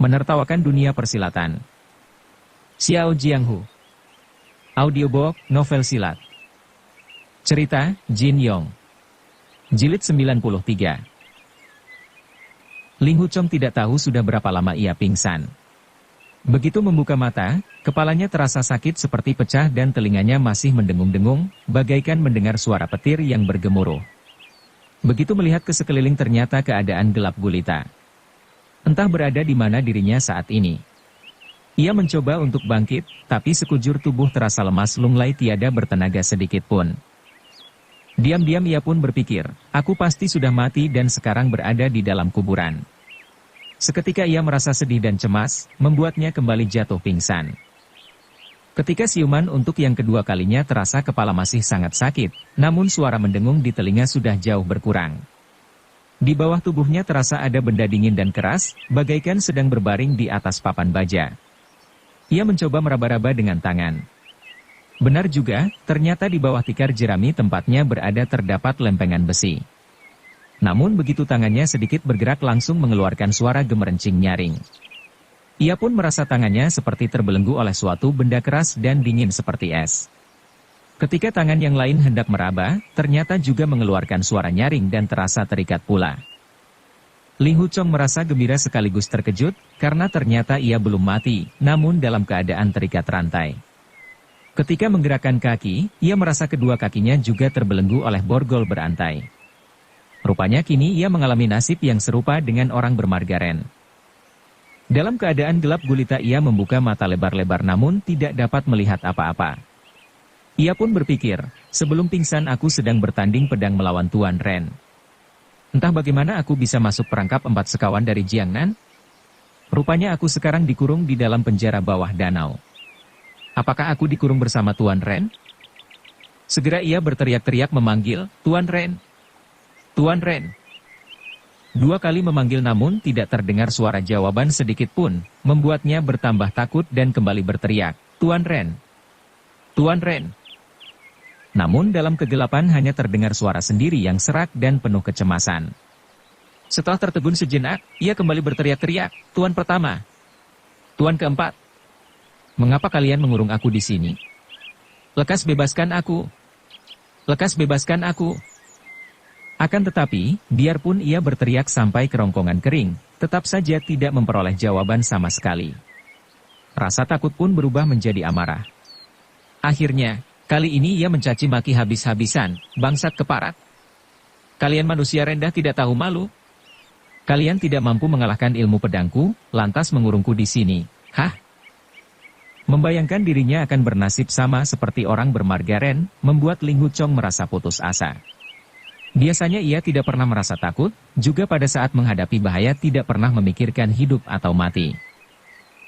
Menertawakan dunia persilatan. Xiao Jianghu. Audiobook, novel silat. Cerita, Jin Yong. Jilid 93. Ling Huchong tidak tahu sudah berapa lama ia pingsan. Begitu membuka mata, kepalanya terasa sakit seperti pecah dan telinganya masih mendengung-dengung, bagaikan mendengar suara petir yang bergemuruh. Begitu melihat ke sekeliling ternyata keadaan gelap gulita. Entah berada di mana dirinya saat ini. Ia mencoba untuk bangkit, tapi sekujur tubuh terasa lemas lunglai tiada bertenaga sedikit pun. Diam-diam ia pun berpikir, aku pasti sudah mati dan sekarang berada di dalam kuburan. Seketika ia merasa sedih dan cemas, membuatnya kembali jatuh pingsan. Ketika siuman untuk yang kedua kalinya terasa kepala masih sangat sakit, namun suara mendengung di telinga sudah jauh berkurang. Di bawah tubuhnya terasa ada benda dingin dan keras, bagaikan sedang berbaring di atas papan baja. Ia mencoba meraba-raba dengan tangan. Benar juga, ternyata di bawah tikar jerami tempatnya berada terdapat lempengan besi. Namun begitu tangannya sedikit bergerak langsung mengeluarkan suara gemerencing nyaring. Ia pun merasa tangannya seperti terbelenggu oleh suatu benda keras dan dingin seperti es. Ketika tangan yang lain hendak meraba, ternyata juga mengeluarkan suara nyaring dan terasa terikat pula. Ling Huchong merasa gembira sekaligus terkejut, karena ternyata ia belum mati, namun dalam keadaan terikat rantai. Ketika menggerakkan kaki, ia merasa kedua kakinya juga terbelenggu oleh borgol berantai. Rupanya kini ia mengalami nasib yang serupa dengan orang bermargaren. Dalam keadaan gelap gulita ia membuka mata lebar-lebar namun tidak dapat melihat apa-apa. Ia pun berpikir, sebelum pingsan aku sedang bertanding pedang melawan Tuan Ren. Entah bagaimana aku bisa masuk perangkap 4 sekawan dari Jiangnan? Rupanya aku sekarang dikurung di dalam penjara bawah danau. Apakah aku dikurung bersama Tuan Ren? Segera ia berteriak-teriak memanggil, Tuan Ren! Tuan Ren! 2 kali memanggil namun tidak terdengar suara jawaban sedikit pun, membuatnya bertambah takut dan kembali berteriak, Tuan Ren! Tuan Ren! Namun dalam kegelapan hanya terdengar suara sendiri yang serak dan penuh kecemasan. Setelah tertegun sejenak, ia kembali berteriak-teriak, Tuan pertama! Tuan keempat! Mengapa kalian mengurung aku di sini? Lekas bebaskan aku! Lekas bebaskan aku! Akan tetapi, biarpun ia berteriak sampai kerongkongan kering, tetap saja tidak memperoleh jawaban sama sekali. Rasa takut pun berubah menjadi amarah. Akhirnya, kali ini ia mencaci maki habis-habisan, bangsat keparat. Kalian manusia rendah tidak tahu malu. Kalian tidak mampu mengalahkan ilmu pedangku, lantas mengurungku di sini. Hah? Membayangkan dirinya akan bernasib sama seperti orang bermargaren, membuat Ling Huchong merasa putus asa. Biasanya ia tidak pernah merasa takut, juga pada saat menghadapi bahaya tidak pernah memikirkan hidup atau mati.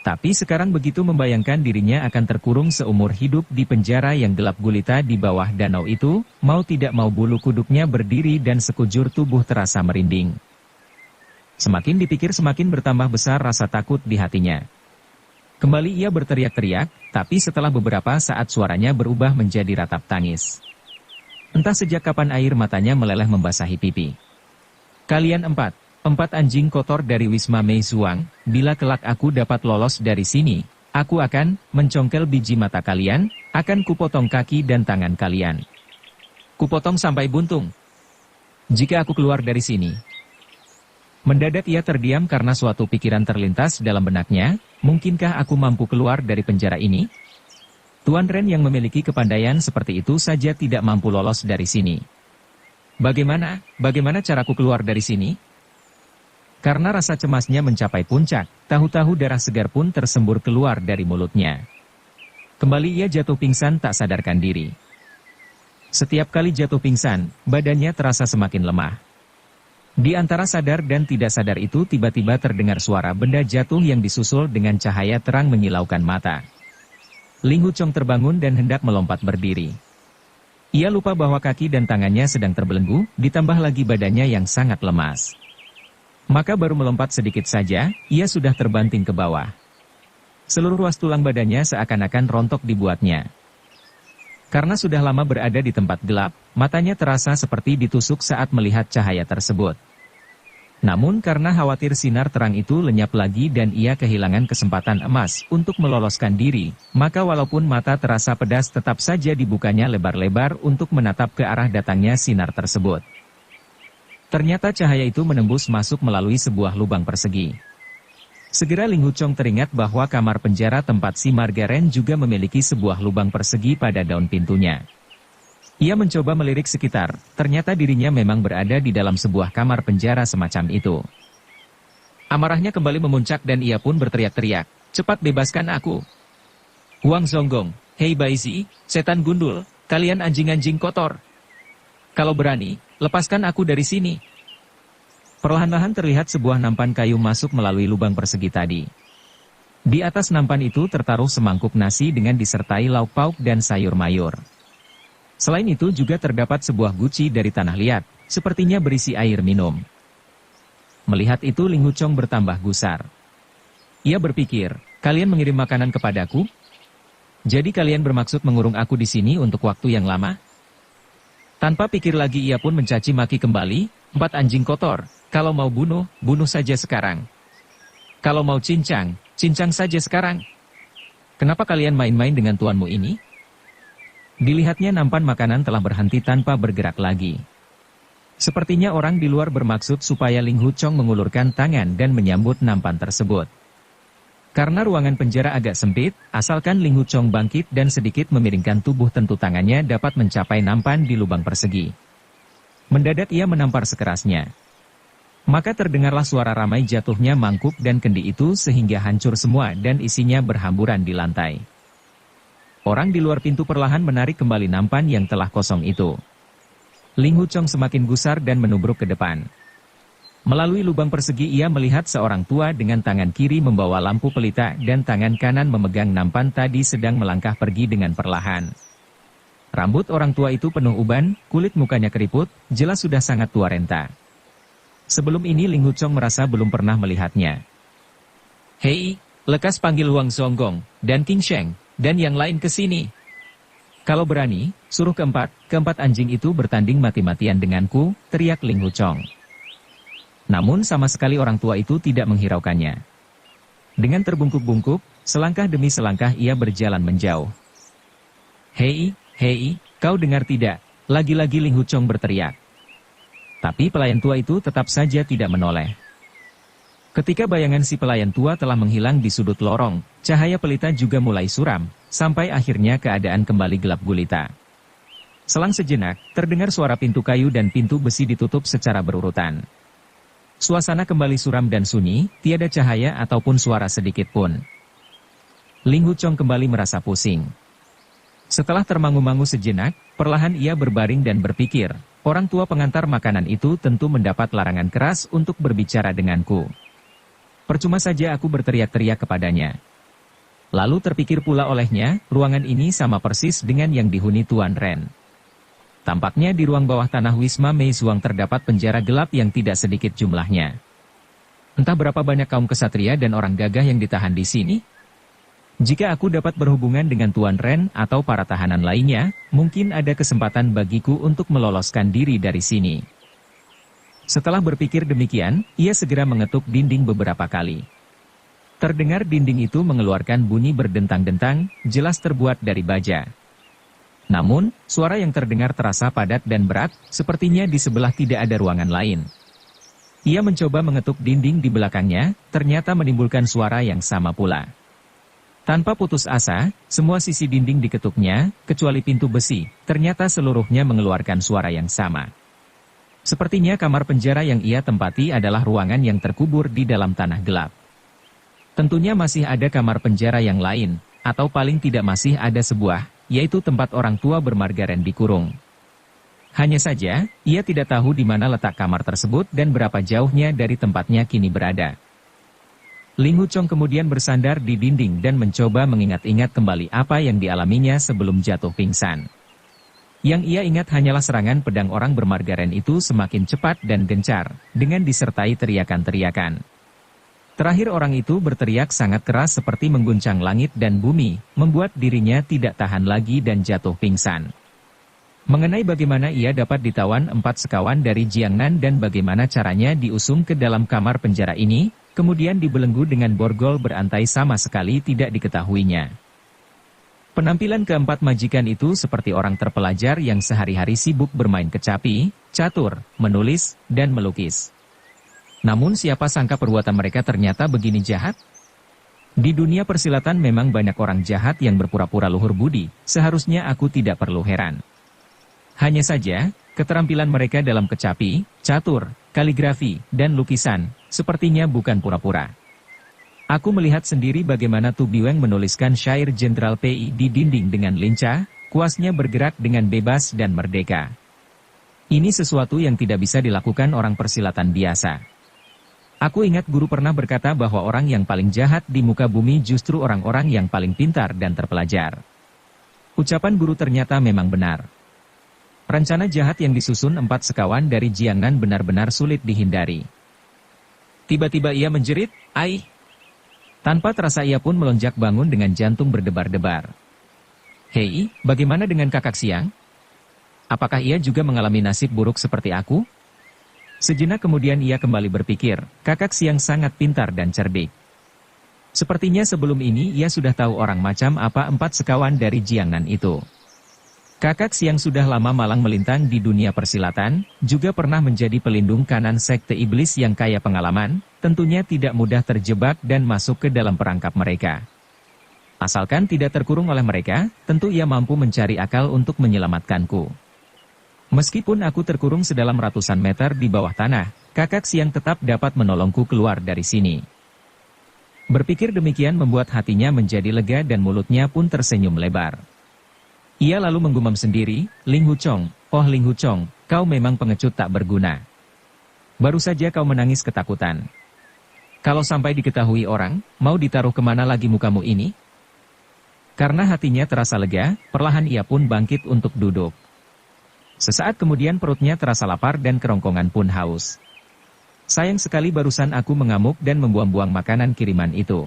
Tapi sekarang begitu membayangkan dirinya akan terkurung seumur hidup di penjara yang gelap gulita di bawah danau itu, mau tidak mau bulu kuduknya berdiri dan sekujur tubuh terasa merinding. Semakin dipikir semakin bertambah besar rasa takut di hatinya. Kembali ia berteriak-teriak, tapi setelah beberapa saat suaranya berubah menjadi ratap tangis. Entah sejak kapan air matanya meleleh membasahi pipi. Kalian 4 anjing kotor dari Wisma Mei Zuang, bila kelak aku dapat lolos dari sini, aku akan mencongkel biji mata kalian, akan kupotong kaki dan tangan kalian. Kupotong sampai buntung. Jika aku keluar dari sini. Mendadak ia terdiam karena suatu pikiran terlintas dalam benaknya, mungkinkah aku mampu keluar dari penjara ini? Tuan Ren yang memiliki kepandaian seperti itu saja tidak mampu lolos dari sini. Bagaimana caraku keluar dari sini? Karena rasa cemasnya mencapai puncak, tahu-tahu darah segar pun tersembur keluar dari mulutnya. Kembali ia jatuh pingsan tak sadarkan diri. Setiap kali jatuh pingsan, badannya terasa semakin lemah. Di antara sadar dan tidak sadar itu tiba-tiba terdengar suara benda jatuh yang disusul dengan cahaya terang menyilaukan mata. Ling Huchong terbangun dan hendak melompat berdiri. Ia lupa bahwa kaki dan tangannya sedang terbelenggu, ditambah lagi badannya yang sangat lemas. Maka baru melompat sedikit saja, ia sudah terbanting ke bawah. Seluruh ruas tulang badannya seakan-akan rontok dibuatnya. Karena sudah lama berada di tempat gelap, matanya terasa seperti ditusuk saat melihat cahaya tersebut. Namun karena khawatir sinar terang itu lenyap lagi dan ia kehilangan kesempatan emas untuk meloloskan diri, maka walaupun mata terasa pedas tetap saja dibukanya lebar-lebar untuk menatap ke arah datangnya sinar tersebut. Ternyata cahaya itu menembus masuk melalui sebuah lubang persegi. Segera Ling Huchong teringat bahwa kamar penjara tempat si Margaren juga memiliki sebuah lubang persegi pada daun pintunya. Ia mencoba melirik sekitar, ternyata dirinya memang berada di dalam sebuah kamar penjara semacam itu. Amarahnya kembali memuncak dan ia pun berteriak-teriak, "Cepat bebaskan aku! Huang Zonggong, hei Baizi, setan gundul, kalian anjing-anjing kotor! Kalau berani, lepaskan aku dari sini!" Perlahan-lahan terlihat sebuah nampan kayu masuk melalui lubang persegi tadi. Di atas nampan itu tertaruh semangkuk nasi dengan disertai lauk pauk dan sayur mayur. Selain itu juga terdapat sebuah guci dari tanah liat, sepertinya berisi air minum. Melihat itu Ling Huchong bertambah gusar. Ia berpikir, kalian mengirim makanan kepadaku? Jadi kalian bermaksud mengurung aku di sini untuk waktu yang lama? Tanpa pikir lagi ia pun mencaci maki kembali, 4 anjing kotor, kalau mau bunuh, bunuh saja sekarang. Kalau mau cincang, cincang saja sekarang. Kenapa kalian main-main dengan tuanmu ini? Dilihatnya nampan makanan telah berhenti tanpa bergerak lagi. Sepertinya orang di luar bermaksud supaya Ling Huchong mengulurkan tangan dan menyambut nampan tersebut. Karena ruangan penjara agak sempit, asalkan Ling Huchong bangkit dan sedikit memiringkan tubuh tentu tangannya dapat mencapai nampan di lubang persegi. Mendadak ia menampar sekerasnya. Maka terdengarlah suara ramai jatuhnya mangkuk dan kendi itu sehingga hancur semua dan isinya berhamburan di lantai. Orang di luar pintu perlahan menarik kembali nampan yang telah kosong itu. Ling Huchong semakin gusar dan menubruk ke depan. Melalui lubang persegi ia melihat seorang tua dengan tangan kiri membawa lampu pelita dan tangan kanan memegang nampan tadi sedang melangkah pergi dengan perlahan. Rambut orang tua itu penuh uban, kulit mukanya keriput, jelas sudah sangat tua renta. Sebelum ini Ling Huchong merasa belum pernah melihatnya. "Hei, lekas panggil Huang Zonggong dan King Sheng dan yang lain ke sini. Kalau berani, suruh keempat anjing itu bertanding mati-matian denganku," teriak Ling Huchong. Namun sama sekali orang tua itu tidak menghiraukannya. Dengan terbungkuk-bungkuk, selangkah demi selangkah ia berjalan menjauh. Hei, kau dengar tidak?" Lagi-lagi Ling Huchong berteriak. Tapi pelayan tua itu tetap saja tidak menoleh. Ketika bayangan si pelayan tua telah menghilang di sudut lorong, cahaya pelita juga mulai suram, sampai akhirnya keadaan kembali gelap gulita. Selang sejenak, terdengar suara pintu kayu dan pintu besi ditutup secara berurutan. Suasana kembali suram dan sunyi, tiada cahaya ataupun suara sedikit pun. Ling Huchong kembali merasa pusing. Setelah termangu-mangu sejenak, perlahan ia berbaring dan berpikir, orang tua pengantar makanan itu tentu mendapat larangan keras untuk berbicara denganku. Percuma saja aku berteriak-teriak kepadanya. Lalu terpikir pula olehnya, ruangan ini sama persis dengan yang dihuni Tuan Ren. Tampaknya di ruang bawah tanah Wisma Meizuang terdapat penjara gelap yang tidak sedikit jumlahnya. Entah berapa banyak kaum kesatria dan orang gagah yang ditahan di sini? Jika aku dapat berhubungan dengan Tuan Ren atau para tahanan lainnya, mungkin ada kesempatan bagiku untuk meloloskan diri dari sini. Setelah berpikir demikian, ia segera mengetuk dinding beberapa kali. Terdengar dinding itu mengeluarkan bunyi berdentang-dentang, jelas terbuat dari baja. Namun, suara yang terdengar terasa padat dan berat, sepertinya di sebelah tidak ada ruangan lain. Ia mencoba mengetuk dinding di belakangnya, ternyata menimbulkan suara yang sama pula. Tanpa putus asa, semua sisi dinding diketuknya, kecuali pintu besi, ternyata seluruhnya mengeluarkan suara yang sama. Sepertinya kamar penjara yang ia tempati adalah ruangan yang terkubur di dalam tanah gelap. Tentunya masih ada kamar penjara yang lain, atau paling tidak masih ada sebuah, yaitu tempat orang tua bermargaren dikurung. Hanya saja, ia tidak tahu di mana letak kamar tersebut dan berapa jauhnya dari tempatnya kini berada. Ling Huchong kemudian bersandar di dinding dan mencoba mengingat-ingat kembali apa yang dialaminya sebelum jatuh pingsan. Yang ia ingat hanyalah serangan pedang orang bermargaren itu semakin cepat dan gencar, dengan disertai teriakan-teriakan. Terakhir orang itu berteriak sangat keras seperti mengguncang langit dan bumi, membuat dirinya tidak tahan lagi dan jatuh pingsan. Mengenai bagaimana ia dapat ditawan 4 sekawan dari Jiangnan dan bagaimana caranya diusung ke dalam kamar penjara ini, kemudian dibelenggu dengan borgol berantai sama sekali tidak diketahuinya. Penampilan keempat majikan itu seperti orang terpelajar yang sehari-hari sibuk bermain kecapi, catur, menulis, dan melukis. Namun siapa sangka perbuatan mereka ternyata begini jahat? Di dunia persilatan memang banyak orang jahat yang berpura-pura luhur budi, seharusnya aku tidak perlu heran. Hanya saja, keterampilan mereka dalam kecapi, catur, kaligrafi, dan lukisan, sepertinya bukan pura-pura. Aku melihat sendiri bagaimana Tu Biweng menuliskan syair Jenderal PI di dinding dengan lincah, kuasnya bergerak dengan bebas dan merdeka. Ini sesuatu yang tidak bisa dilakukan orang persilatan biasa. Aku ingat guru pernah berkata bahwa orang yang paling jahat di muka bumi justru orang-orang yang paling pintar dan terpelajar. Ucapan guru ternyata memang benar. Rencana jahat yang disusun 4 sekawan dari Jiangnan benar-benar sulit dihindari. Tiba-tiba ia menjerit, "Ai!" Tanpa terasa ia pun melonjak bangun dengan jantung berdebar-debar. "Hei, bagaimana dengan Kakak Siang? Apakah ia juga mengalami nasib buruk seperti aku?" Sejenak kemudian ia kembali berpikir, Kakak Siang sangat pintar dan cerdik. Sepertinya sebelum ini ia sudah tahu orang macam apa 4 sekawan dari Jiangnan itu. Kakak Siang sudah lama malang melintang di dunia persilatan, juga pernah menjadi pelindung kanan sekte iblis yang kaya pengalaman, tentunya tidak mudah terjebak dan masuk ke dalam perangkap mereka. Asalkan tidak terkurung oleh mereka, tentu ia mampu mencari akal untuk menyelamatkanku. Meskipun aku terkurung sedalam ratusan meter di bawah tanah, Kakak Siang tetap dapat menolongku keluar dari sini. Berpikir demikian membuat hatinya menjadi lega dan mulutnya pun tersenyum lebar. Ia lalu menggumam sendiri, "Ling Huchong, oh Ling Huchong, kau memang pengecut tak berguna. Baru saja kau menangis ketakutan. Kalau sampai diketahui orang, mau ditaruh kemana lagi mukamu ini?" Karena hatinya terasa lega, perlahan ia pun bangkit untuk duduk. Sesaat kemudian perutnya terasa lapar dan kerongkongan pun haus. Sayang sekali barusan aku mengamuk dan membuang-buang makanan kiriman itu.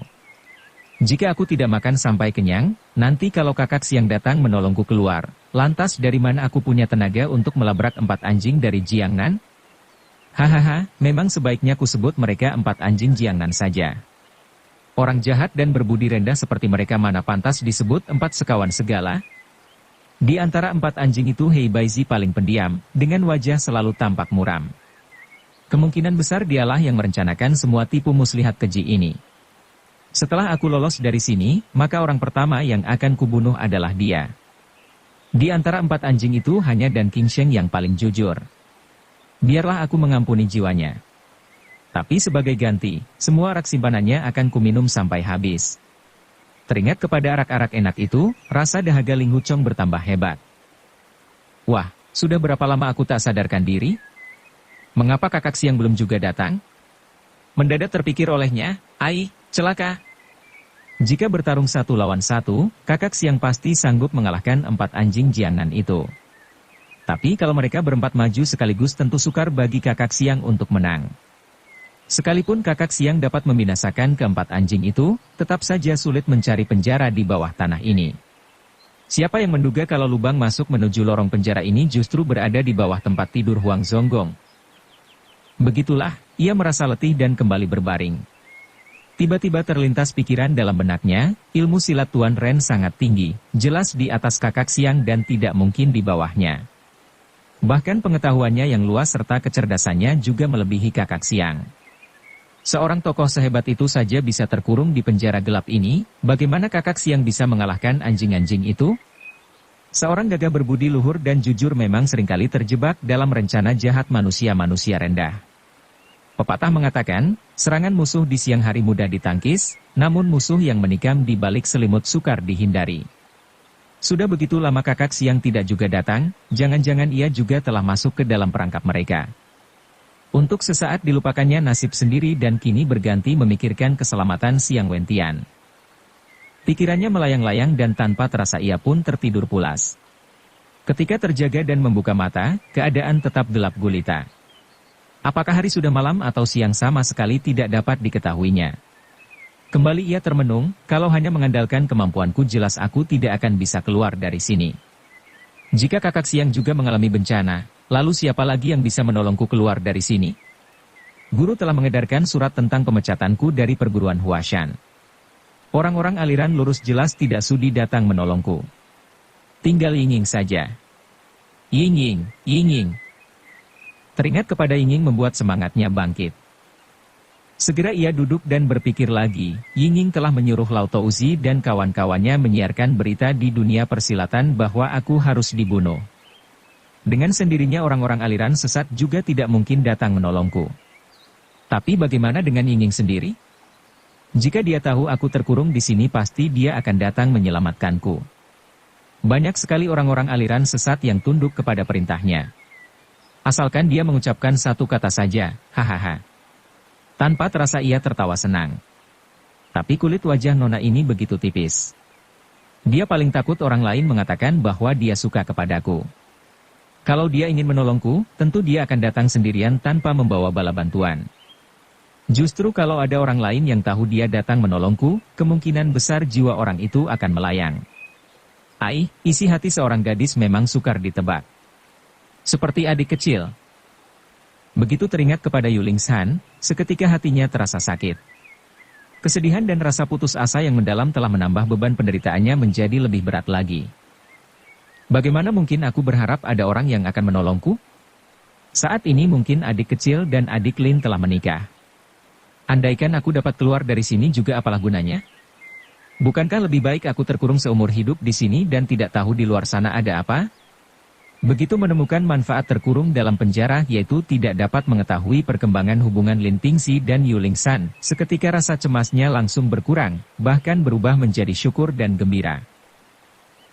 Jika aku tidak makan sampai kenyang, nanti kalau Kakak Siang datang menolongku keluar, lantas dari mana aku punya tenaga untuk melabrak 4 anjing dari Jiangnan? Hahaha, memang sebaiknya ku sebut mereka 4 anjing Jiangnan saja. Orang jahat dan berbudi rendah seperti mereka mana pantas disebut 4 sekawan segala? Di antara 4 anjing itu Hei Baizi paling pendiam, dengan wajah selalu tampak muram. Kemungkinan besar dialah yang merencanakan semua tipu muslihat keji ini. Setelah aku lolos dari sini, maka orang pertama yang akan kubunuh adalah dia. Di antara 4 anjing itu hanya Dan Qingsheng yang paling jujur. Biarlah aku mengampuni jiwanya. Tapi sebagai ganti, semua arak simpanannya akan kuminum sampai habis. Teringat kepada arak-arak enak itu, rasa dahaga Ling Huchong bertambah hebat. Wah, sudah berapa lama aku tak sadarkan diri? Mengapa Kakak Siang belum juga datang? Mendadak terpikir olehnya, "Ai, celaka. Jika bertarung 1 lawan 1, Kakak Siang pasti sanggup mengalahkan 4 anjing Jiangnan itu. Tapi kalau mereka berempat maju sekaligus tentu sukar bagi Kakak Siang untuk menang. Sekalipun Kakak Siang dapat membinasakan keempat anjing itu, tetap saja sulit mencari penjara di bawah tanah ini. Siapa yang menduga kalau lubang masuk menuju lorong penjara ini justru berada di bawah tempat tidur Huang Zonggong?" Begitulah, ia merasa letih dan kembali berbaring. Tiba-tiba terlintas pikiran dalam benaknya, ilmu silat Tuan Ren sangat tinggi, jelas di atas Kakak Siang dan tidak mungkin di bawahnya. Bahkan pengetahuannya yang luas serta kecerdasannya juga melebihi Kakak Siang. Seorang tokoh sehebat itu saja bisa terkurung di penjara gelap ini, bagaimana Kakak Siang bisa mengalahkan anjing-anjing itu? Seorang gagah berbudi luhur dan jujur memang seringkali terjebak dalam rencana jahat manusia-manusia rendah. Pepatah mengatakan, serangan musuh di siang hari mudah ditangkis, namun musuh yang menikam di balik selimut sukar dihindari. Sudah begitu lama Kakak Siang tidak juga datang, jangan-jangan ia juga telah masuk ke dalam perangkap mereka. Untuk sesaat dilupakannya nasib sendiri dan kini berganti memikirkan keselamatan Siang Wentian. Pikirannya melayang-layang dan tanpa terasa ia pun tertidur pulas. Ketika terjaga dan membuka mata, keadaan tetap gelap gulita. Apakah hari sudah malam atau siang sama sekali tidak dapat diketahuinya. Kembali ia termenung, kalau hanya mengandalkan kemampuanku jelas aku tidak akan bisa keluar dari sini. Jika kakak siang juga mengalami bencana, lalu siapa lagi yang bisa menolongku keluar dari sini? Guru telah mengedarkan surat tentang pemecatanku dari perguruan Huashan. Orang-orang aliran lurus jelas tidak sudi datang menolongku. Tinggal Ying Ying saja. Ying Ying, Ying Ying. Teringat kepada Ying Ying membuat semangatnya bangkit. Segera ia duduk dan berpikir lagi. Ying Ying telah menyuruh Lao Touzi dan kawan-kawannya menyiarkan berita di dunia persilatan bahwa aku harus dibunuh. Dengan sendirinya orang-orang aliran sesat juga tidak mungkin datang menolongku. Tapi bagaimana dengan Ying Ying sendiri? Jika dia tahu aku terkurung di sini pasti dia akan datang menyelamatkanku. Banyak sekali orang-orang aliran sesat yang tunduk kepada perintahnya. Asalkan dia mengucapkan satu kata saja, hahaha. Tanpa terasa ia tertawa senang. Tapi kulit wajah nona ini begitu tipis. Dia paling takut orang lain mengatakan bahwa dia suka kepadaku. Kalau dia ingin menolongku, tentu dia akan datang sendirian tanpa membawa bala bantuan. Justru kalau ada orang lain yang tahu dia datang menolongku, kemungkinan besar jiwa orang itu akan melayang. Isi hati seorang gadis memang sukar ditebak. Seperti adik kecil. Begitu teringat kepada Yuling Shan, seketika hatinya terasa sakit. Kesedihan dan rasa putus asa yang mendalam telah menambah beban penderitaannya menjadi lebih berat lagi. Bagaimana mungkin aku berharap ada orang yang akan menolongku? Saat ini mungkin adik kecil dan adik Lin telah menikah. Andaikan aku dapat keluar dari sini juga apalah gunanya? Bukankah lebih baik aku terkurung seumur hidup di sini dan tidak tahu di luar sana ada apa? Begitu menemukan manfaat terkurung dalam penjara yaitu tidak dapat mengetahui perkembangan hubungan Lin Pingxi dan Yuling Shan, seketika rasa cemasnya langsung berkurang, bahkan berubah menjadi syukur dan gembira.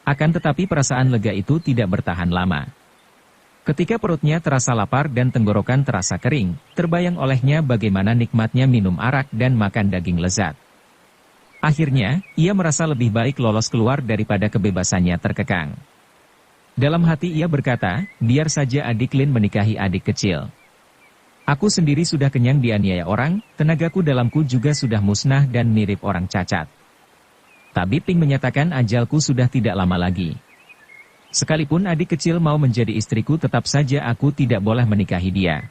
Akan tetapi perasaan lega itu tidak bertahan lama. Ketika perutnya terasa lapar dan tenggorokan terasa kering, terbayang olehnya bagaimana nikmatnya minum arak dan makan daging lezat. Akhirnya, ia merasa lebih baik lolos keluar daripada kebebasannya terkekang. Dalam hati ia berkata, biar saja adik Lin menikahi adik kecil. Aku sendiri sudah kenyang dianiaya orang, tenagaku dalamku juga sudah musnah dan mirip orang cacat. Tabib Ping menyatakan ajalku sudah tidak lama lagi. Sekalipun adik kecil mau menjadi istriku tetap saja aku tidak boleh menikahi dia.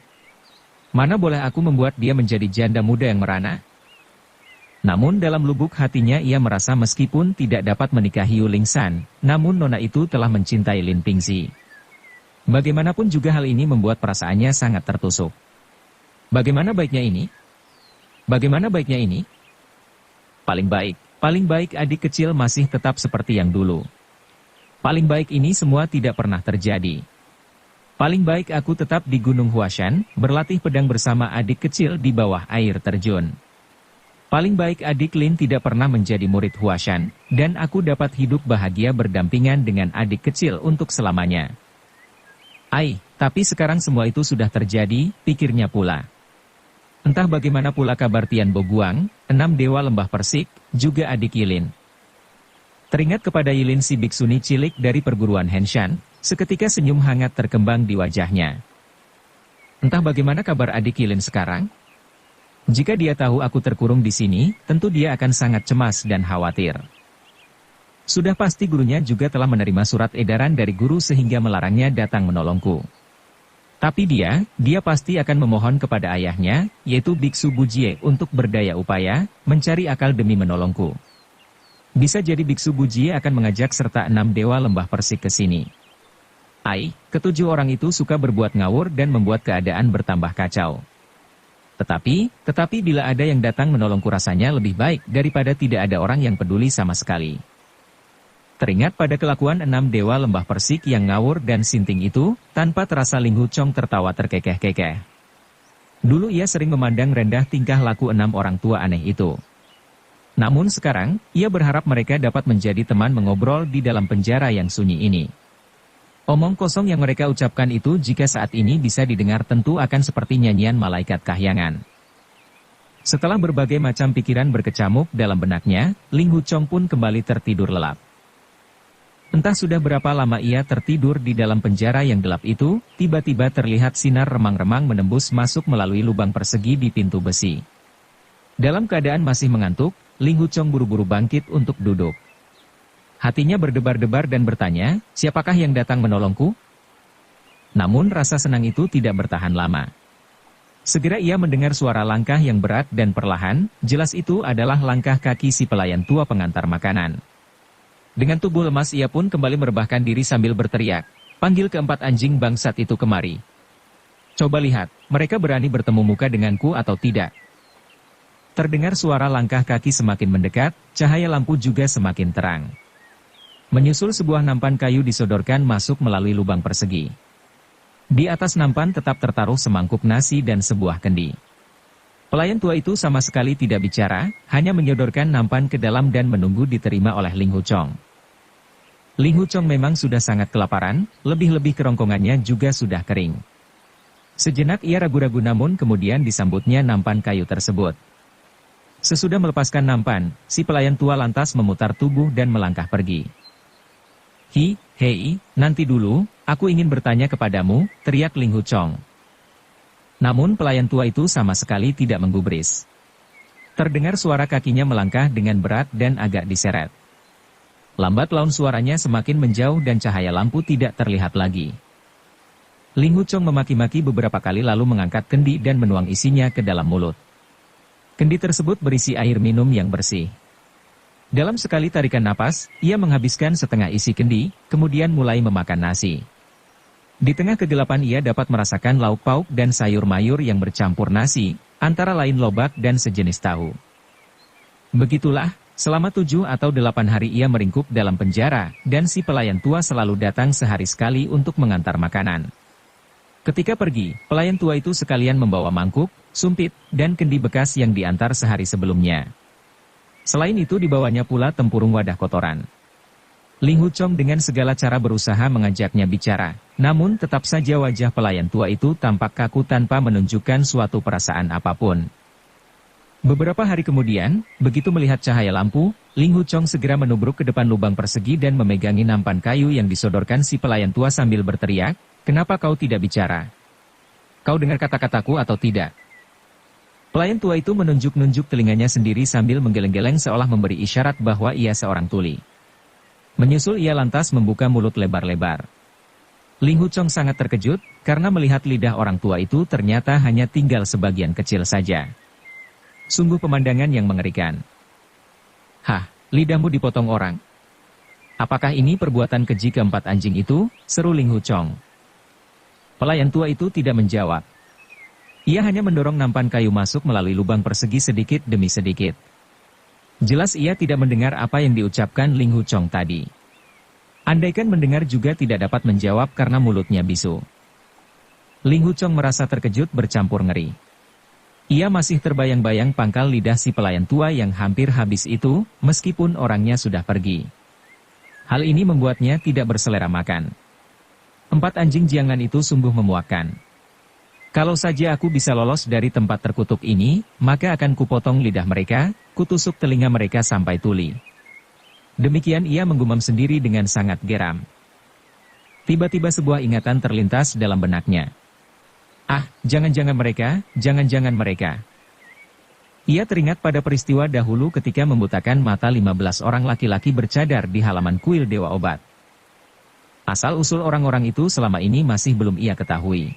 Mana boleh aku membuat dia menjadi janda muda yang merana? Namun dalam lubuk hatinya ia merasa meskipun tidak dapat menikahi Yuling Shan, namun nona itu telah mencintai Lin Pingxi. Bagaimanapun juga hal ini membuat perasaannya sangat tertusuk. Bagaimana baiknya ini? Bagaimana baiknya ini? Paling baik adik kecil masih tetap seperti yang dulu. Paling baik ini semua tidak pernah terjadi. Paling baik aku tetap di Gunung Huashan, berlatih pedang bersama adik kecil di bawah air terjun. Paling baik adik Lin tidak pernah menjadi murid Huashan, dan aku dapat hidup bahagia berdampingan dengan adik kecil untuk selamanya. Tapi sekarang semua itu sudah terjadi, pikirnya pula. Entah bagaimana pula kabar Tian Boguang, 6 dewa lembah Persik, juga adik Yilin. Teringat kepada Yilin si biksuni cilik dari perguruan Henshan, seketika senyum hangat terkembang di wajahnya. Entah bagaimana kabar adik Yilin sekarang? Jika dia tahu aku terkurung di sini, tentu dia akan sangat cemas dan khawatir. Sudah pasti gurunya juga telah menerima surat edaran dari guru sehingga melarangnya datang menolongku. Tapi dia pasti akan memohon kepada ayahnya, yaitu Biksu Bujie untuk berdaya upaya, mencari akal demi menolongku. Bisa jadi Biksu Bujie akan mengajak serta 6 dewa lembah Persik ke sini. Ketujuh orang itu suka berbuat ngawur dan membuat keadaan bertambah kacau. Tetapi bila ada yang datang menolongku rasanya lebih baik daripada tidak ada orang yang peduli sama sekali. Teringat pada kelakuan 6 dewa lembah Persik yang ngawur dan sinting itu, tanpa terasa Ling Hu Chong tertawa terkekeh-kekeh. Dulu ia sering memandang rendah tingkah laku 6 orang tua aneh itu. Namun sekarang, ia berharap mereka dapat menjadi teman mengobrol di dalam penjara yang sunyi ini. Omong kosong yang mereka ucapkan itu jika saat ini bisa didengar tentu akan seperti nyanyian malaikat kahyangan. Setelah berbagai macam pikiran berkecamuk dalam benaknya, Ling Hu Chong pun kembali tertidur lelap. Entah sudah berapa lama ia tertidur di dalam penjara yang gelap itu, tiba-tiba terlihat sinar remang-remang menembus masuk melalui lubang persegi di pintu besi. Dalam keadaan masih mengantuk, Ling Hu Chong buru-buru bangkit untuk duduk. Hatinya berdebar-debar dan bertanya, siapakah yang datang menolongku? Namun rasa senang itu tidak bertahan lama. Segera ia mendengar suara langkah yang berat dan perlahan, jelas itu adalah langkah kaki si pelayan tua pengantar makanan. Dengan tubuh lemas ia pun kembali merebahkan diri sambil berteriak, panggil keempat anjing bangsat itu kemari. Coba lihat, mereka berani bertemu muka denganku atau tidak. Terdengar suara langkah kaki semakin mendekat, cahaya lampu juga semakin terang. Menyusul sebuah nampan kayu disodorkan masuk melalui lubang persegi. Di atas nampan tetap tertaruh semangkuk nasi dan sebuah kendi. Pelayan tua itu sama sekali tidak bicara, hanya menyodorkan nampan ke dalam dan menunggu diterima oleh Ling Huchong. Ling Huchong memang sudah sangat kelaparan, lebih-lebih kerongkongannya juga sudah kering. Sejenak ia ragu-ragu namun kemudian disambutnya nampan kayu tersebut. Sesudah melepaskan nampan, si pelayan tua lantas memutar tubuh dan melangkah pergi. Hei, nanti dulu, aku ingin bertanya kepadamu, teriak Ling Huchong. Namun pelayan tua itu sama sekali tidak menggubris. Terdengar suara kakinya melangkah dengan berat dan agak diseret. Lambat laun suaranya semakin menjauh dan cahaya lampu tidak terlihat lagi. Ling Huchong memaki-maki beberapa kali lalu mengangkat kendi dan menuang isinya ke dalam mulut. Kendi tersebut berisi air minum yang bersih. Dalam sekali tarikan napas, ia menghabiskan setengah isi kendi, kemudian mulai memakan nasi. Di tengah kegelapan ia dapat merasakan lauk pauk dan sayur mayur yang bercampur nasi, antara lain lobak dan sejenis tahu. Begitulah, selama 7 atau 8 hari ia meringkuk dalam penjara, dan si pelayan tua selalu datang sehari sekali untuk mengantar makanan. Ketika pergi, pelayan tua itu sekalian membawa mangkuk, sumpit, dan kendi bekas yang diantar sehari sebelumnya. Selain itu dibawanya pula tempurung wadah kotoran. Ling Huchong dengan segala cara berusaha mengajaknya bicara, namun tetap saja wajah pelayan tua itu tampak kaku tanpa menunjukkan suatu perasaan apapun. Beberapa hari kemudian, begitu melihat cahaya lampu, Ling Huchong segera menubruk ke depan lubang persegi dan memegangi nampan kayu yang disodorkan si pelayan tua sambil berteriak, kenapa kau tidak bicara? Kau dengar kata-kataku atau tidak? Pelayan tua itu menunjuk-nunjuk telinganya sendiri sambil menggeleng-geleng seolah memberi isyarat bahwa ia seorang tuli. Menyusul ia lantas membuka mulut lebar-lebar. Ling Huchong sangat terkejut, karena melihat lidah orang tua itu ternyata hanya tinggal sebagian kecil saja. Sungguh pemandangan yang mengerikan. Hah, lidahmu dipotong orang? Apakah ini perbuatan keji keempat anjing itu? Seru Ling Huchong. Pelayan tua itu tidak menjawab. Ia hanya mendorong nampan kayu masuk melalui lubang persegi sedikit demi sedikit. Jelas ia tidak mendengar apa yang diucapkan Ling Huchong tadi. Andaikan mendengar juga tidak dapat menjawab karena mulutnya bisu. Ling Huchong merasa terkejut bercampur ngeri. Ia masih terbayang-bayang pangkal lidah si pelayan tua yang hampir habis itu, meskipun orangnya sudah pergi. Hal ini membuatnya tidak berselera makan. 4 anjing jiangan itu sungguh memuakkan. Kalau saja aku bisa lolos dari tempat terkutuk ini, maka akan kupotong lidah mereka, kutusuk telinga mereka sampai tuli. Demikian ia menggumam sendiri dengan sangat geram. Tiba-tiba sebuah ingatan terlintas dalam benaknya. Ah, jangan-jangan mereka, jangan-jangan mereka. Ia teringat pada peristiwa dahulu ketika membutakan mata 15 orang laki-laki bercadar di halaman kuil Dewa Obat. Asal-usul orang-orang itu selama ini masih belum ia ketahui.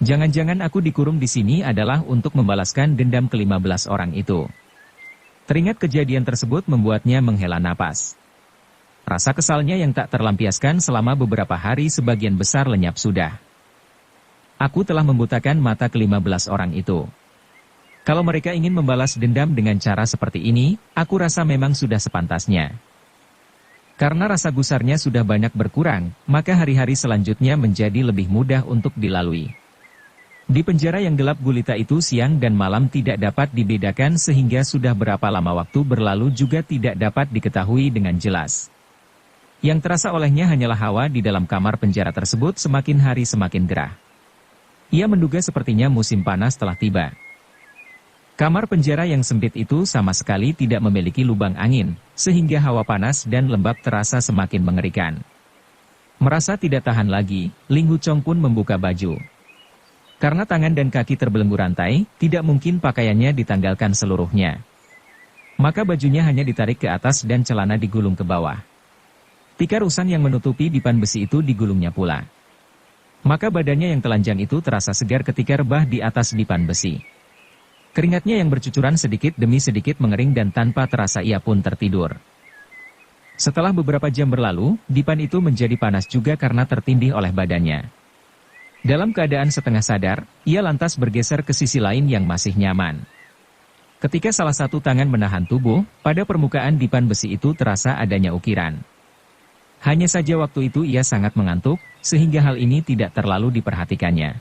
Jangan-jangan aku dikurung di sini adalah untuk membalaskan dendam ke-15 orang itu. Teringat kejadian tersebut membuatnya menghela napas. Rasa kesalnya yang tak terlampiaskan selama beberapa hari sebagian besar lenyap sudah. Aku telah membutakan mata ke-15 orang itu. Kalau mereka ingin membalas dendam dengan cara seperti ini, aku rasa memang sudah sepantasnya. Karena rasa gusarnya sudah banyak berkurang, maka hari-hari selanjutnya menjadi lebih mudah untuk dilalui. Di penjara yang gelap gulita itu siang dan malam tidak dapat dibedakan sehingga sudah berapa lama waktu berlalu juga tidak dapat diketahui dengan jelas. Yang terasa olehnya hanyalah hawa di dalam kamar penjara tersebut semakin hari semakin gerah. Ia menduga sepertinya musim panas telah tiba. Kamar penjara yang sempit itu sama sekali tidak memiliki lubang angin, sehingga hawa panas dan lembab terasa semakin mengerikan. Merasa tidak tahan lagi, Ling Huchong pun membuka baju. Karena tangan dan kaki terbelenggu rantai, tidak mungkin pakaiannya ditanggalkan seluruhnya. Maka bajunya hanya ditarik ke atas dan celana digulung ke bawah. Tikar usang yang menutupi dipan besi itu digulungnya pula. Maka badannya yang telanjang itu terasa segar ketika rebah di atas dipan besi. Keringatnya yang bercucuran sedikit demi sedikit mengering dan tanpa terasa ia pun tertidur. Setelah beberapa jam berlalu, dipan itu menjadi panas juga karena tertindih oleh badannya. Dalam keadaan setengah sadar, ia lantas bergeser ke sisi lain yang masih nyaman. Ketika salah satu tangan menahan tubuh, pada permukaan dipan besi itu terasa adanya ukiran. Hanya saja waktu itu ia sangat mengantuk, sehingga hal ini tidak terlalu diperhatikannya.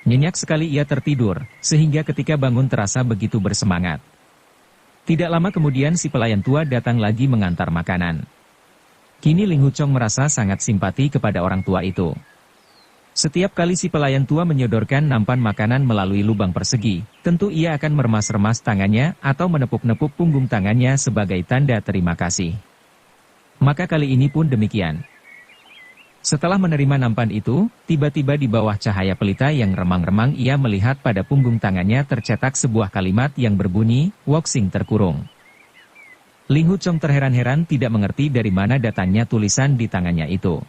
Nyenyak sekali ia tertidur, sehingga ketika bangun terasa begitu bersemangat. Tidak lama kemudian si pelayan tua datang lagi mengantar makanan. Kini Ling Huchong merasa sangat simpati kepada orang tua itu. Setiap kali si pelayan tua menyodorkan nampan makanan melalui lubang persegi, tentu ia akan meremas-remas tangannya atau menepuk-nepuk punggung tangannya sebagai tanda terima kasih. Maka kali ini pun demikian. Setelah menerima nampan itu, tiba-tiba di bawah cahaya pelita yang remang-remang ia melihat pada punggung tangannya tercetak sebuah kalimat yang berbunyi, Woxing terkurung. Ling Huchong terheran-heran tidak mengerti dari mana datangnya tulisan di tangannya itu.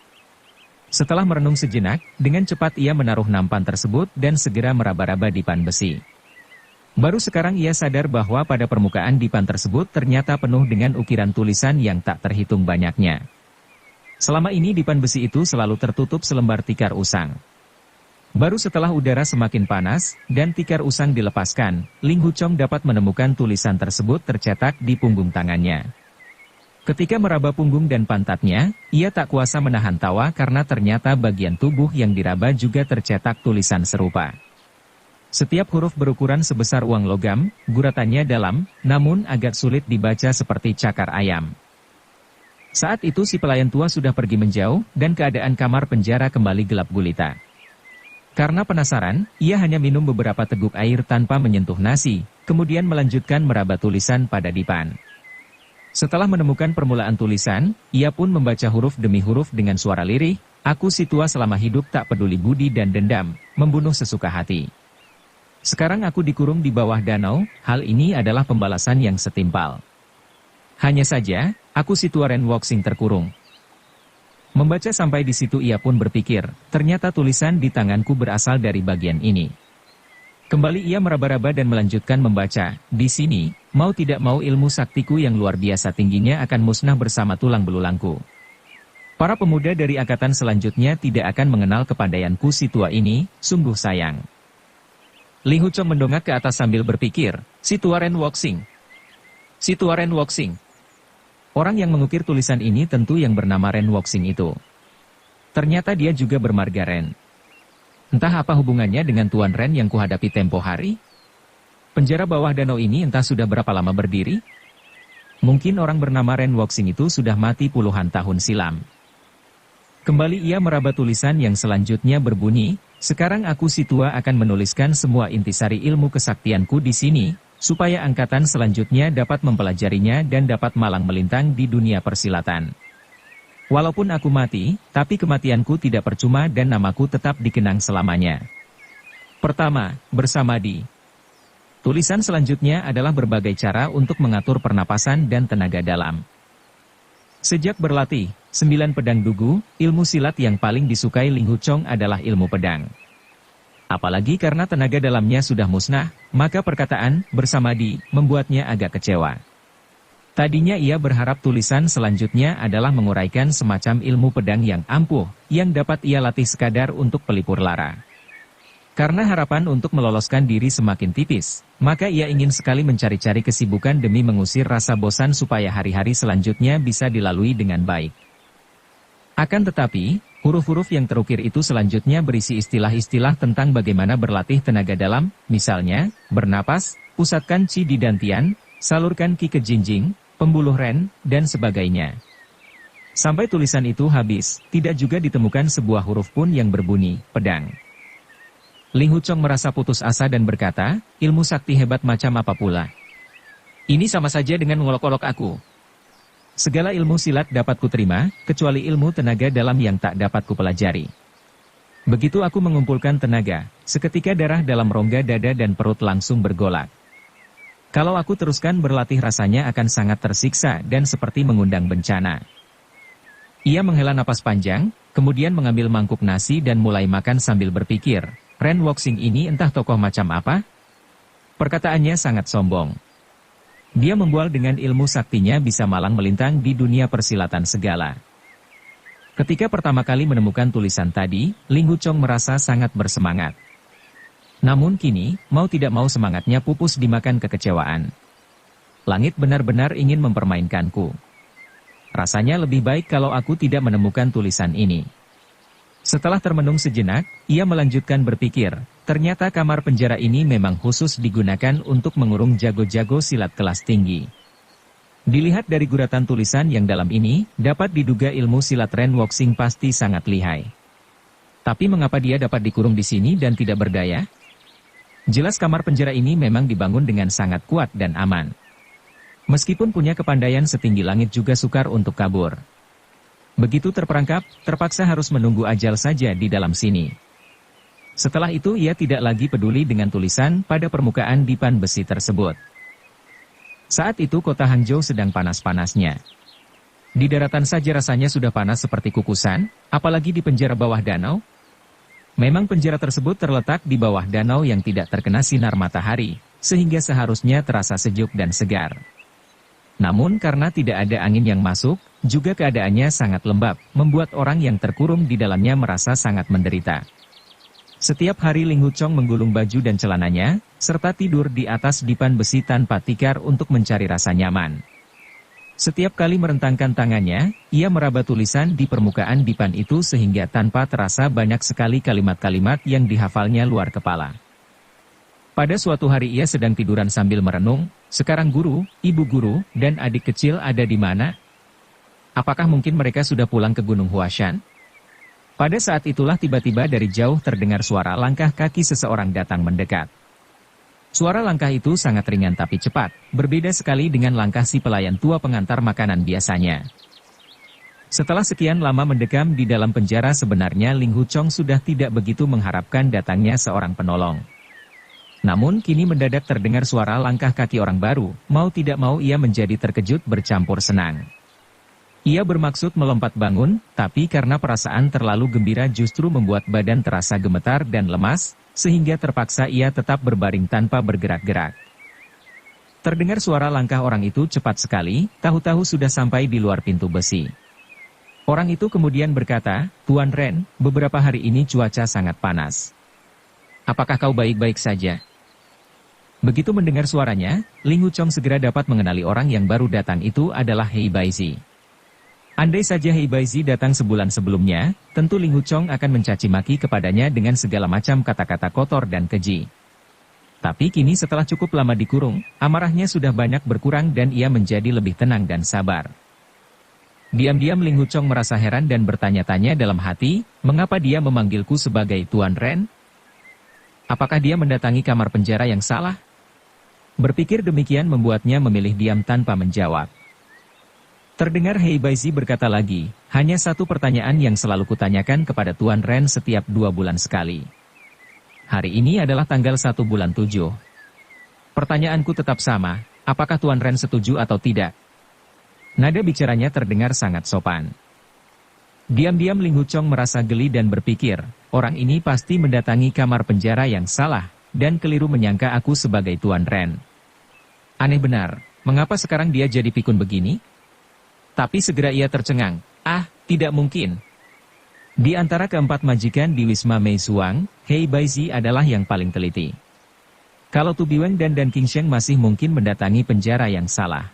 Setelah merenung sejenak, dengan cepat ia menaruh nampan tersebut dan segera meraba-raba dipan besi. Baru sekarang ia sadar bahwa pada permukaan dipan tersebut ternyata penuh dengan ukiran tulisan yang tak terhitung banyaknya. Selama ini dipan besi itu selalu tertutup selembar tikar usang. Baru setelah udara semakin panas dan tikar usang dilepaskan, Ling Huchong dapat menemukan tulisan tersebut tercetak di punggung tangannya. Ketika meraba punggung dan pantatnya, ia tak kuasa menahan tawa karena ternyata bagian tubuh yang diraba juga tercetak tulisan serupa. Setiap huruf berukuran sebesar uang logam, guratannya dalam, namun agak sulit dibaca seperti cakar ayam. Saat itu si pelayan tua sudah pergi menjauh, dan keadaan kamar penjara kembali gelap gulita. Karena penasaran, ia hanya minum beberapa teguk air tanpa menyentuh nasi, kemudian melanjutkan meraba tulisan pada dipan. Setelah menemukan permulaan tulisan, ia pun membaca huruf demi huruf dengan suara lirih, aku si tua selama hidup tak peduli budi dan dendam, membunuh sesuka hati. Sekarang aku dikurung di bawah danau, hal ini adalah pembalasan yang setimpal. Hanya saja, aku si tua Ren Woxing terkurung. Membaca sampai di situ ia pun berpikir, ternyata tulisan di tanganku berasal dari bagian ini. Kembali ia meraba-raba dan melanjutkan membaca, di sini, mau tidak mau ilmu saktiku yang luar biasa tingginya akan musnah bersama tulang belulangku. Para pemuda dari angkatan selanjutnya tidak akan mengenal kepandaianku si tua ini, sungguh sayang. Ling Huchong mendongak ke atas sambil berpikir, si tua Ren Woxing. Si tua Ren Woxing. Orang yang mengukir tulisan ini tentu yang bernama Ren Woxing itu. Ternyata dia juga bermarga Ren. Entah apa hubungannya dengan Tuan Ren yang kuhadapi tempo hari? Penjara bawah danau ini entah sudah berapa lama berdiri? Mungkin orang bernama Ren Woxing itu sudah mati puluhan tahun silam. Kembali ia meraba tulisan yang selanjutnya berbunyi, sekarang aku si tua akan menuliskan semua intisari ilmu kesaktianku di sini, supaya angkatan selanjutnya dapat mempelajarinya dan dapat malang melintang di dunia persilatan. Walaupun aku mati, tapi kematianku tidak percuma dan namaku tetap dikenang selamanya. Pertama, bersamadi. Tulisan selanjutnya adalah berbagai cara untuk mengatur pernapasan dan tenaga dalam. Sejak berlatih, 9 pedang dugu, ilmu silat yang paling disukai Ling Huchong adalah ilmu pedang. Apalagi karena tenaga dalamnya sudah musnah, maka perkataan bersamadi membuatnya agak kecewa. Tadinya ia berharap tulisan selanjutnya adalah menguraikan semacam ilmu pedang yang ampuh, yang dapat ia latih sekadar untuk pelipur lara. Karena harapan untuk meloloskan diri semakin tipis, maka ia ingin sekali mencari-cari kesibukan demi mengusir rasa bosan supaya hari-hari selanjutnya bisa dilalui dengan baik. Akan tetapi, huruf-huruf yang terukir itu selanjutnya berisi istilah-istilah tentang bagaimana berlatih tenaga dalam, misalnya, bernapas, pusatkan Qi di dantian, salurkan Qi ke jinjing, pembuluh Ren, dan sebagainya. Sampai tulisan itu habis, tidak juga ditemukan sebuah huruf pun yang berbunyi, pedang. Ling Huchong merasa putus asa dan berkata, ilmu sakti hebat macam apa pula? Ini sama saja dengan mengolok-olok aku. Segala ilmu silat dapat kuterima, kecuali ilmu tenaga dalam yang tak dapat kupelajari. Begitu aku mengumpulkan tenaga, seketika darah dalam rongga dada dan perut langsung bergolak. Kalau aku teruskan berlatih rasanya akan sangat tersiksa dan seperti mengundang bencana. Ia menghela napas panjang, kemudian mengambil mangkuk nasi dan mulai makan sambil berpikir, Ren Woxing ini entah tokoh macam apa? Perkataannya sangat sombong. Dia membual dengan ilmu saktinya bisa malang melintang di dunia persilatan segala. Ketika pertama kali menemukan tulisan tadi, Ling Huchong merasa sangat bersemangat. Namun kini, mau tidak mau semangatnya pupus dimakan kekecewaan. Langit benar-benar ingin mempermainkanku. Rasanya lebih baik kalau aku tidak menemukan tulisan ini. Setelah termenung sejenak, ia melanjutkan berpikir, ternyata kamar penjara ini memang khusus digunakan untuk mengurung jago-jago silat kelas tinggi. Dilihat dari guratan tulisan yang dalam ini, dapat diduga ilmu silat Ren Woxing pasti sangat lihai. Tapi mengapa dia dapat dikurung di sini dan tidak berdaya? Jelas kamar penjara ini memang dibangun dengan sangat kuat dan aman. Meskipun punya kepandaian setinggi langit juga sukar untuk kabur. Begitu terperangkap, terpaksa harus menunggu ajal saja di dalam sini. Setelah itu ia tidak lagi peduli dengan tulisan pada permukaan dipan besi tersebut. Saat itu kota Hangzhou sedang panas-panasnya. Di daratan saja rasanya sudah panas seperti kukusan, apalagi di penjara bawah danau. Memang penjara tersebut terletak di bawah danau yang tidak terkena sinar matahari, sehingga seharusnya terasa sejuk dan segar. Namun karena tidak ada angin yang masuk, juga keadaannya sangat lembab, membuat orang yang terkurung di dalamnya merasa sangat menderita. Setiap hari Ling Huchong menggulung baju dan celananya, serta tidur di atas dipan besi tanpa tikar untuk mencari rasa nyaman. Setiap kali merentangkan tangannya, ia meraba tulisan di permukaan dipan itu sehingga tanpa terasa banyak sekali kalimat-kalimat yang dihafalnya luar kepala. Pada suatu hari ia sedang tiduran sambil merenung, sekarang guru, ibu guru, dan adik kecil ada di mana? Apakah mungkin mereka sudah pulang ke Gunung Huashan? Pada saat itulah tiba-tiba dari jauh terdengar suara langkah kaki seseorang datang mendekat. Suara langkah itu sangat ringan tapi cepat, berbeda sekali dengan langkah si pelayan tua pengantar makanan biasanya. Setelah sekian lama mendekam di dalam penjara sebenarnya Ling Huchong sudah tidak begitu mengharapkan datangnya seorang penolong. Namun kini mendadak terdengar suara langkah kaki orang baru, mau tidak mau ia menjadi terkejut bercampur senang. Ia bermaksud melompat bangun, tapi karena perasaan terlalu gembira justru membuat badan terasa gemetar dan lemas, sehingga terpaksa ia tetap berbaring tanpa bergerak-gerak. Terdengar suara langkah orang itu cepat sekali, tahu-tahu sudah sampai di luar pintu besi. Orang itu kemudian berkata, Tuan Ren, beberapa hari ini cuaca sangat panas. Apakah kau baik-baik saja? Begitu mendengar suaranya, Ling Huchong segera dapat mengenali orang yang baru datang itu adalah He Baizi. Andai saja He Baizi datang sebulan sebelumnya, tentu Ling Huchong akan mencaci maki kepadanya dengan segala macam kata-kata kotor dan keji. Tapi kini setelah cukup lama dikurung, amarahnya sudah banyak berkurang dan ia menjadi lebih tenang dan sabar. Diam-diam Ling Huchong merasa heran dan bertanya-tanya dalam hati, mengapa dia memanggilku sebagai Tuan Ren? Apakah dia mendatangi kamar penjara yang salah? Berpikir demikian membuatnya memilih diam tanpa menjawab. Terdengar He Baizi berkata lagi, hanya satu pertanyaan yang selalu kutanyakan kepada Tuan Ren setiap 2 bulan sekali. Hari ini adalah tanggal 1 bulan 7. Pertanyaanku tetap sama, apakah Tuan Ren setuju atau tidak? Nada bicaranya terdengar sangat sopan. Diam-diam Ling Huchong merasa geli dan berpikir, orang ini pasti mendatangi kamar penjara yang salah, dan keliru menyangka aku sebagai Tuan Ren. Aneh benar, mengapa sekarang dia jadi pikun begini? Tapi segera ia tercengang, tidak mungkin. Di antara keempat majikan di Wisma Meisuang, He Baizi adalah yang paling teliti. Kalau Tu Biweng dan Dan Qingsheng masih mungkin mendatangi penjara yang salah.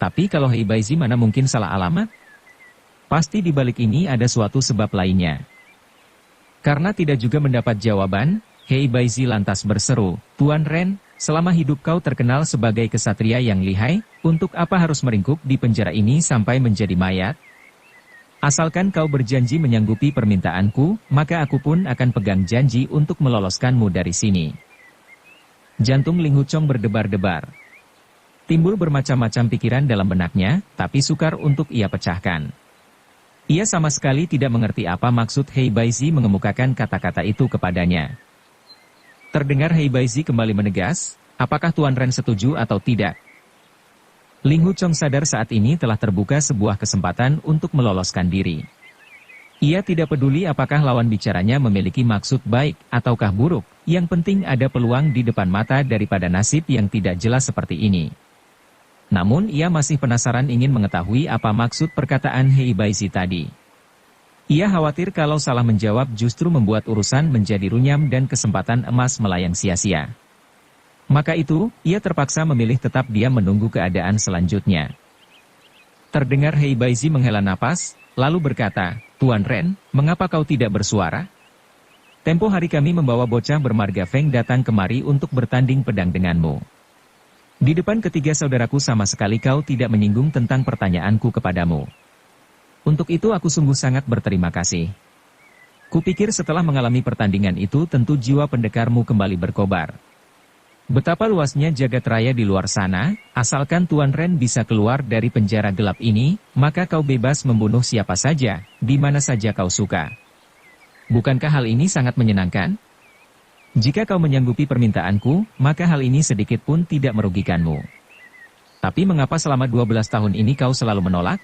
Tapi kalau He Baizi mana mungkin salah alamat? Pasti di balik ini ada suatu sebab lainnya. Karena tidak juga mendapat jawaban, He Baizi lantas berseru, Tuan Ren, selama hidup kau terkenal sebagai kesatria yang lihai, untuk apa harus meringkuk di penjara ini sampai menjadi mayat? Asalkan kau berjanji menyanggupi permintaanku, maka aku pun akan pegang janji untuk meloloskanmu dari sini. Jantung Ling Huchong berdebar-debar. Timbul bermacam-macam pikiran dalam benaknya, tapi sukar untuk ia pecahkan. Ia sama sekali tidak mengerti apa maksud He Baizi mengemukakan kata-kata itu kepadanya. Terdengar He Baizi kembali menegas, apakah Tuan Ren setuju atau tidak? Ling Huchong sadar saat ini telah terbuka sebuah kesempatan untuk meloloskan diri. Ia tidak peduli apakah lawan bicaranya memiliki maksud baik ataukah buruk, yang penting ada peluang di depan mata daripada nasib yang tidak jelas seperti ini. Namun ia masih penasaran ingin mengetahui apa maksud perkataan He Baizi tadi. Ia khawatir kalau salah menjawab justru membuat urusan menjadi runyam dan kesempatan emas melayang sia-sia. Maka itu, ia terpaksa memilih tetap diam menunggu keadaan selanjutnya. Terdengar He Baizi menghela napas, lalu berkata, "Tuan Ren, mengapa kau tidak bersuara? Tempo hari kami membawa bocah bermarga Feng datang kemari untuk bertanding pedang denganmu. Di depan ketiga saudaraku sama sekali kau tidak menyinggung tentang pertanyaanku kepadamu. Untuk itu aku sungguh sangat berterima kasih. Kupikir setelah mengalami pertandingan itu tentu jiwa pendekarmu kembali berkobar. Betapa luasnya jagat raya di luar sana, asalkan Tuan Ren bisa keluar dari penjara gelap ini, maka kau bebas membunuh siapa saja, di mana saja kau suka. Bukankah hal ini sangat menyenangkan? Jika kau menyanggupi permintaanku, maka hal ini sedikit pun tidak merugikanmu. Tapi mengapa selama 12 tahun ini kau selalu menolak?"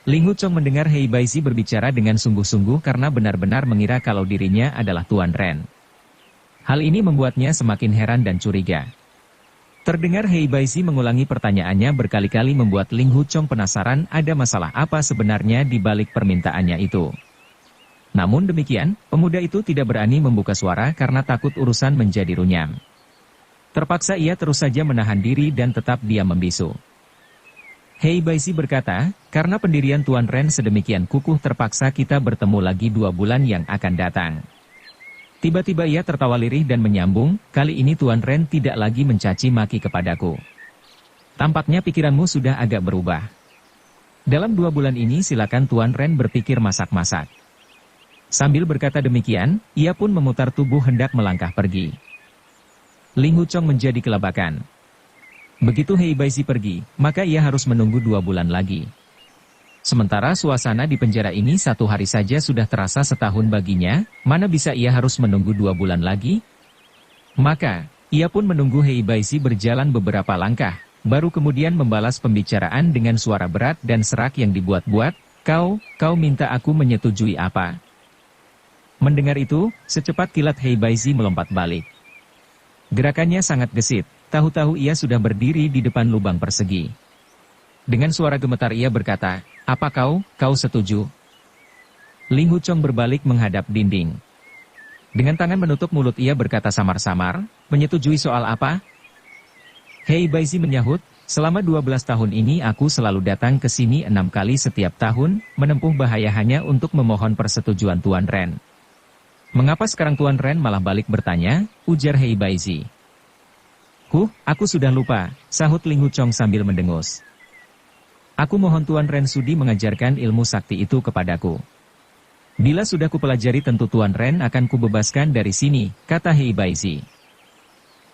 Ling Huchong mendengar He Baizi berbicara dengan sungguh-sungguh karena benar-benar mengira kalau dirinya adalah Tuan Ren. Hal ini membuatnya semakin heran dan curiga. Terdengar He Baizi mengulangi pertanyaannya berkali-kali membuat Ling Huchong penasaran ada masalah apa sebenarnya di balik permintaannya itu. Namun demikian, pemuda itu tidak berani membuka suara karena takut urusan menjadi runyam. Terpaksa ia terus saja menahan diri dan tetap diam membisu. He Baizi berkata, "Karena pendirian Tuan Ren sedemikian kukuh terpaksa kita bertemu lagi 2 bulan yang akan datang." Tiba-tiba ia tertawa lirih dan menyambung, "Kali ini Tuan Ren tidak lagi mencaci maki kepadaku. Tampaknya pikiranmu sudah agak berubah. Dalam 2 bulan ini silakan Tuan Ren berpikir masak-masak." Sambil berkata demikian, ia pun memutar tubuh hendak melangkah pergi. Ling Huchong menjadi kelabakan. Begitu He Baizi pergi, maka ia harus menunggu 2 bulan lagi. Sementara suasana di penjara ini 1 hari saja sudah terasa setahun baginya, mana bisa ia harus menunggu 2 bulan lagi? Maka, ia pun menunggu He Baizi berjalan beberapa langkah, baru kemudian membalas pembicaraan dengan suara berat dan serak yang dibuat-buat, kau minta aku menyetujui apa?" Mendengar itu, secepat kilat He Baizi melompat balik. Gerakannya sangat gesit, tahu-tahu ia sudah berdiri di depan lubang persegi. Dengan suara gemetar ia berkata, "Apa kau setuju?" Ling Huchong berbalik menghadap dinding. Dengan tangan menutup mulut ia berkata samar-samar, "Menyetujui soal apa?" He Baizi menyahut, "Selama 12 tahun ini aku selalu datang ke sini 6 kali setiap tahun, menempuh bahaya hanya untuk memohon persetujuan Tuan Ren." "Mengapa sekarang Tuan Ren malah balik bertanya?" ujar He Baizi. Aku sudah lupa," sahut Ling Huchong sambil mendengus. "Aku mohon Tuan Ren sudi mengajarkan ilmu sakti itu kepadaku. Bila sudah kupelajari tentu Tuan Ren akan kubebaskan dari sini," kata He Baizi.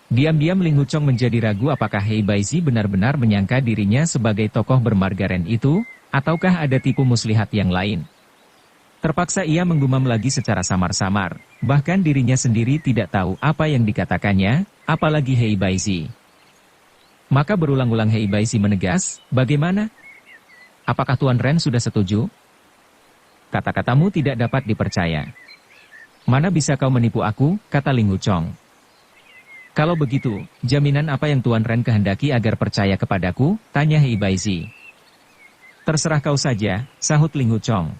Diam-diam Ling Huchong menjadi ragu apakah He Baizi benar-benar menyangka dirinya sebagai tokoh bermarga Ren itu, ataukah ada tipu muslihat yang lain. Terpaksa ia menggumam lagi secara samar-samar, bahkan dirinya sendiri tidak tahu apa yang dikatakannya, apalagi He Baizi. Maka berulang-ulang He Baizi menegas, "Bagaimana? Apakah Tuan Ren sudah setuju? Kata-katamu tidak dapat dipercaya." "Mana bisa kau menipu aku?" kata Ling Huchong. "Kalau begitu, jaminan apa yang Tuan Ren kehendaki agar percaya kepadaku?" tanya He Baizi. "Terserah kau saja," sahut Ling Huchong.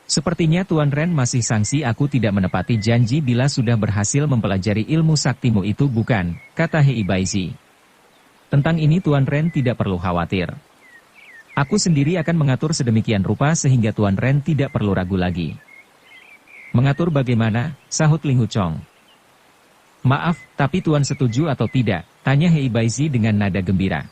"Sepertinya Tuan Ren masih sangsi aku tidak menepati janji bila sudah berhasil mempelajari ilmu saktimu itu bukan?" kata He Baizi. "Tentang ini Tuan Ren tidak perlu khawatir. Aku sendiri akan mengatur sedemikian rupa sehingga Tuan Ren tidak perlu ragu lagi." "Mengatur bagaimana?" sahut Ling Huchong. "Maaf, tapi Tuan setuju atau tidak?" tanya He Baizi dengan nada gembira.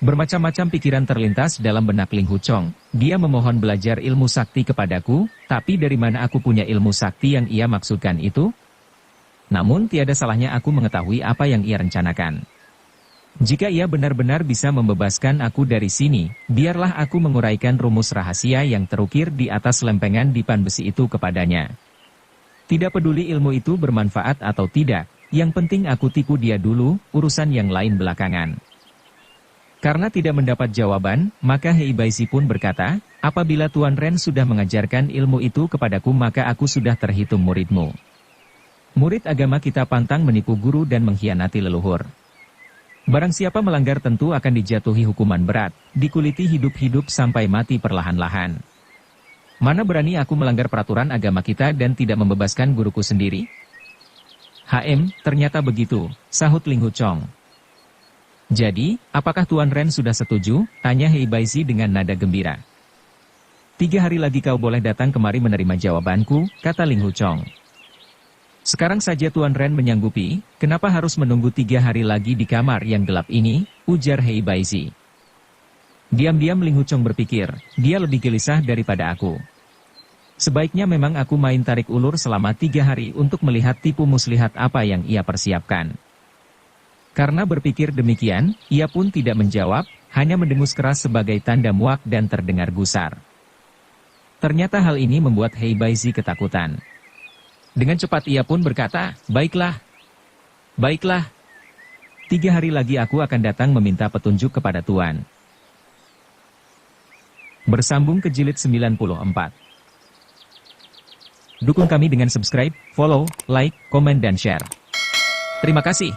Bermacam-macam pikiran terlintas dalam benak Ling Huchong. Dia memohon belajar ilmu sakti kepadaku, tapi dari mana aku punya ilmu sakti yang ia maksudkan itu? Namun tiada salahnya aku mengetahui apa yang ia rencanakan. Jika ia benar-benar bisa membebaskan aku dari sini, biarlah aku menguraikan rumus rahasia yang terukir di atas lempengan dipan besi itu kepadanya. Tidak peduli ilmu itu bermanfaat atau tidak, yang penting aku tipu dia dulu, urusan yang lain belakangan. Karena tidak mendapat jawaban, maka Heibaisi pun berkata, apabila Tuan Ren sudah mengajarkan ilmu itu kepadaku maka aku sudah terhitung muridmu. Murid agama kita pantang menipu guru dan mengkhianati leluhur. Barang siapa melanggar tentu akan dijatuhi hukuman berat, dikuliti hidup-hidup sampai mati perlahan-lahan. Mana berani aku melanggar peraturan agama kita dan tidak membebaskan guruku sendiri? Ternyata begitu, sahut Ling Huchong. Jadi, apakah Tuan Ren sudah setuju? Tanya Heibaisi dengan nada gembira. 3 hari lagi kau boleh datang kemari menerima jawabanku, kata Ling Huchong. Sekarang saja Tuan Ren menyanggupi, kenapa harus menunggu 3 hari lagi di kamar yang gelap ini, ujar Heibaisi. Diam-diam Ling Huchong berpikir, dia lebih gelisah daripada aku. Sebaiknya memang aku main tarik ulur selama 3 hari untuk melihat tipu muslihat apa yang ia persiapkan. Karena berpikir demikian, ia pun tidak menjawab, hanya mendengus keras sebagai tanda muak dan terdengar gusar. Ternyata hal ini membuat Heibaisi ketakutan. Dengan cepat ia pun berkata, baiklah. 3 hari lagi aku akan datang meminta petunjuk kepada Tuan. Bersambung ke jilid 94. Dukung kami dengan subscribe, follow, like, komen dan share. Terima kasih.